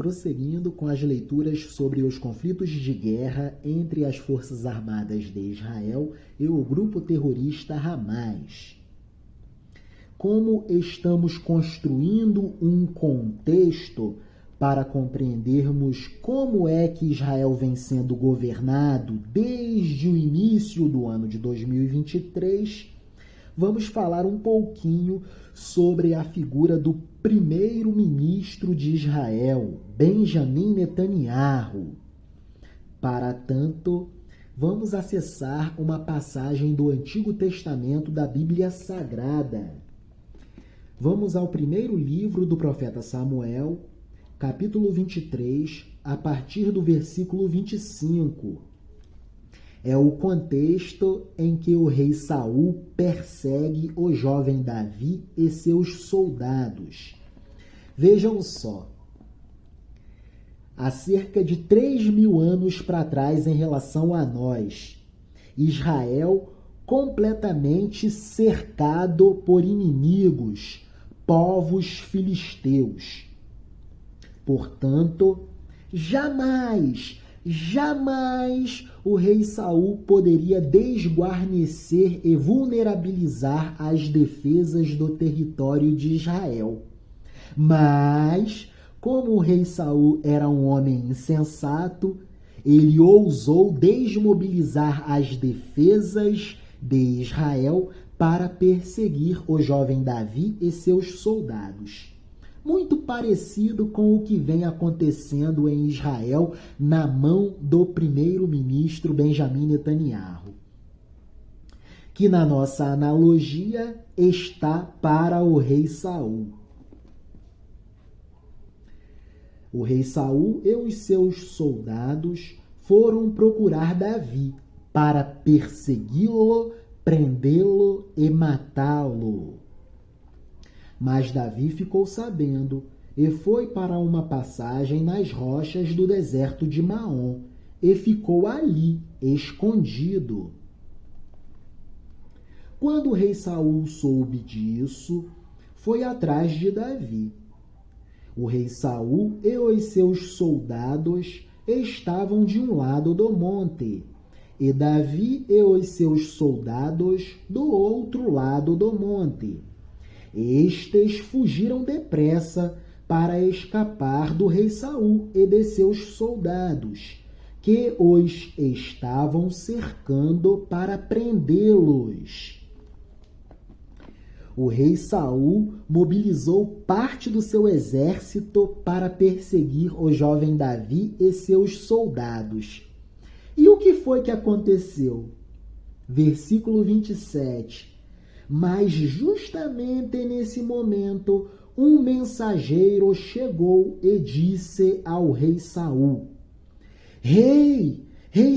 prosseguindo com as leituras sobre os conflitos de guerra entre as Forças Armadas de Israel e o grupo terrorista Hamas. Como estamos construindo um contexto para compreendermos como é que Israel vem sendo governado desde o início do ano de 2023, vamos falar um pouquinho sobre a figura do primeiro-ministro de Israel, Benjamin Netanyahu. Para tanto, vamos acessar uma passagem do Antigo Testamento da Bíblia Sagrada. Vamos ao primeiro livro do profeta Samuel, capítulo 23, a partir do versículo 25. É o contexto em que o rei Saul persegue o jovem Davi e seus soldados. Vejam só. Há cerca de 3.000 anos para trás em relação a nós, Israel completamente cercado por inimigos, povos filisteus. Portanto, jamais o rei Saul poderia desguarnecer e vulnerabilizar as defesas do território de Israel. Mas, como o rei Saul era um homem insensato, ele ousou desmobilizar as defesas de Israel para perseguir o jovem Davi e seus soldados. Muito parecido com o que vem acontecendo em Israel na mão do primeiro-ministro Benjamin Netanyahu, que na nossa analogia está para o rei Saul. O rei Saul e os seus soldados foram procurar Davi para persegui-lo, prendê-lo e matá-lo. Mas Davi ficou sabendo e foi para uma passagem nas rochas do deserto de Maom e ficou ali, escondido. Quando o rei Saul soube disso, foi atrás de Davi. O rei Saul e os seus soldados estavam de um lado do monte, e Davi e os seus soldados do outro lado do monte. Estes fugiram depressa para escapar do rei Saul e de seus soldados, que os estavam cercando para prendê-los. O rei Saul mobilizou parte do seu exército para perseguir o jovem Davi e seus soldados. E o que foi que aconteceu? Versículo 27. Mas justamente nesse momento, um mensageiro chegou e disse ao rei Saul: Rei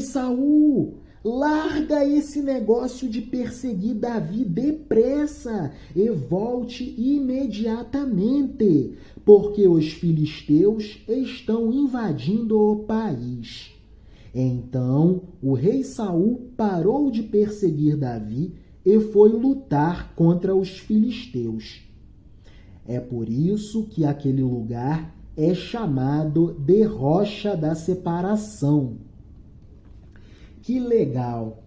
Saul, larga esse negócio de perseguir Davi depressa e volte imediatamente, porque os filisteus estão invadindo o país. Então, o rei Saul parou de perseguir Davi e foi lutar contra os filisteus. É por isso que aquele lugar é chamado de Rocha da Separação. Que legal!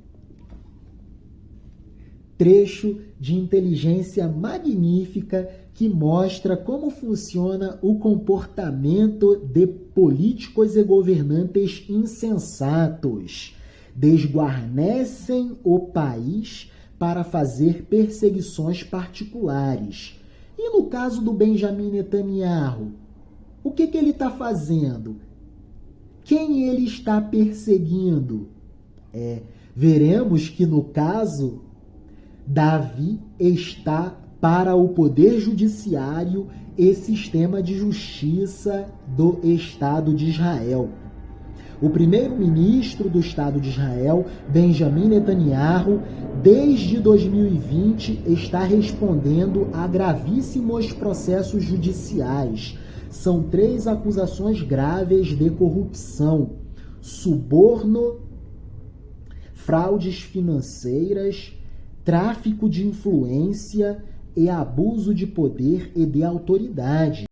Trecho de inteligência magnífica que mostra como funciona o comportamento de políticos e governantes insensatos. Desguarnecem o país para fazer perseguições particulares. E no caso do Benjamin Netanyahu, o que ele está fazendo? Quem ele está perseguindo? Veremos que no caso, Davi está para o poder judiciário e sistema de justiça do Estado de Israel. O primeiro-ministro do Estado de Israel, Benjamin Netanyahu, desde 2020 está respondendo a gravíssimos processos judiciais. São 3 acusações graves de corrupção, suborno, fraudes financeiras, tráfico de influência e abuso de poder e de autoridade.